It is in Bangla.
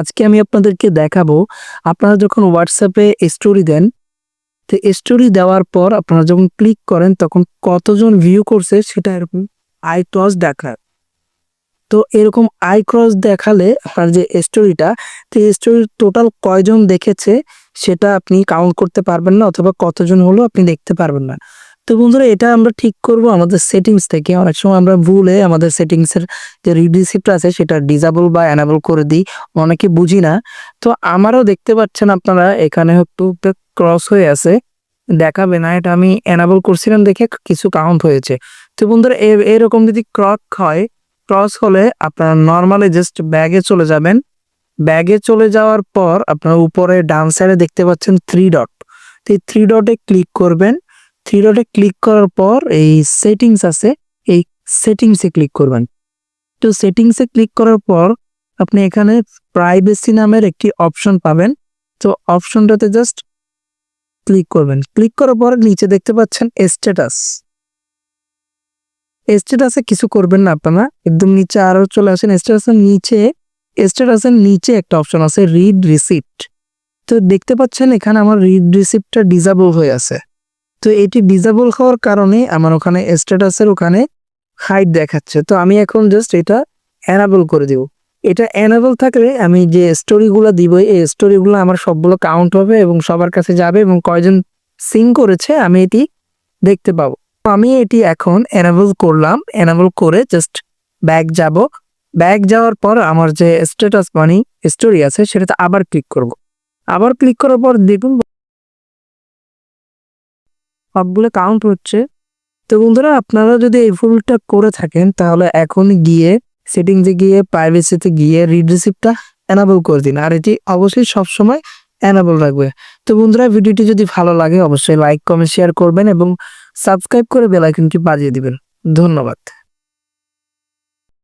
আজকে আমি আপনাদেরকে দেখাবো আপনারা যখন হোয়াটসঅ্যাপে স্টোরি দেন, তো স্টোরি দেওয়ার পর আপনারা যখন ক্লিক করেন তখন কতজন ভিউ করছে সেটা এরকম আই ক্রস দেখায়। তো এরকম আই ক্রস দেখালে আপনার যে স্টোরিটা, তো স্টোরির টোটাল কয়জন দেখেছে সেটা আপনি কাউন্ট করতে পারবেন না, অথবা কতজন হলো আপনি দেখতে পারবেন না। তো বন্ধুরা, এটা আমরা ঠিক করব আমাদের সেটিংস থেকে। অনেক সময় আমরা ভুলে আমাদের সেটিংসের যে রিড রিসিপ্ট আছে সেটা ডিসেবল বা এনাবল করে দিই, অনেকে বুঝি না। তো আমারও দেখতে পাচ্ছেন আপনারা এখানে একটু ক্রস হয়ে আছে, দেখাবে না, এটা আমি এনাবল করছিলাম দেখে কিছু কাউন্ট হয়েছে। তো বন্ধুরা, এরকম যদি ক্রস হলে আপনারা নর্মালি জাস্ট ব্যাগে চলে যাবেন। ব্যাগে চলে যাওয়ার পর আপনার উপরে ডান সাইডে দেখতে পাচ্ছেন থ্রি ডট, তো এই থ্রি ডটে ক্লিক করবেন। থ্রি ডটে ক্লিক করার পর এই সেটিংস আছে, এই সেটিংসে ক্লিক করবেন। তো সেটিংসে ক্লিক করার পর আপনি এখানে প্রাইভেসি নামের একটি অপশন পাবেন। তো অপশনটাতে জাস্ট ক্লিক করবেন। ক্লিক করার পর নিচে দেখতে পাচ্ছেন স্ট্যাটাস। স্ট্যাটাসে কিছু করবেন না আপনারা, একদম নিচে আরো চলে আসেন। স্ট্যাটাসের নিচে একটা অপশন আছে রিড রিসিপ্ট। তো দেখতে পাচ্ছেন এখানে আমার রিড রিসিপ্টটা ডিসেবল হয়ে আছে। তো এটি ডিসেবল হওয়ার কারণে আমার ওখানে স্ট্যাটাসের ওখানে হাইড দেখাচ্ছে। তো আমি এখন জাস্ট এটা এনাবল করে দিব। এটা এনাবল থাকলে আমি যে স্টোরিগুলো দিব, এই স্টোরিগুলো আমার সবগুলো কাউন্ট হবে এবং সবার কাছে যাবে, এবং কয়জন সিং করেছে আমি এটি দেখতে পাবো। আমি এটি এখন এনাবল করলাম। এনাবল করে জাস্ট ব্যাক যাব। ব্যাক যাওয়ার পর আমার যে স্ট্যাটাস মানে স্টোরি আছে সেটাতে আবার ক্লিক করব। আবার ক্লিক করার পর দেখুন সবগুলো কাউন্ট হচ্ছে। তো বন্ধুরা, আপনারা যদি এই ভুলটা করে থাকেন তাহলে এখন গিয়ে সেটিংসে গিয়ে প্রাইভেসিতে গিয়ে রিড রিসিপ্টটা এনাবল করে দিন, আর এটি অবশ্যই সবসময় এনাবল রাখবে। তো বন্ধুরা, ভিডিওটি যদি ভালো লাগে অবশ্যই লাইক কমেন্ট শেয়ার করবেন এবং সাবস্ক্রাইব করে বেল আইকনটি বাজিয়ে দিবেন। ধন্যবাদ।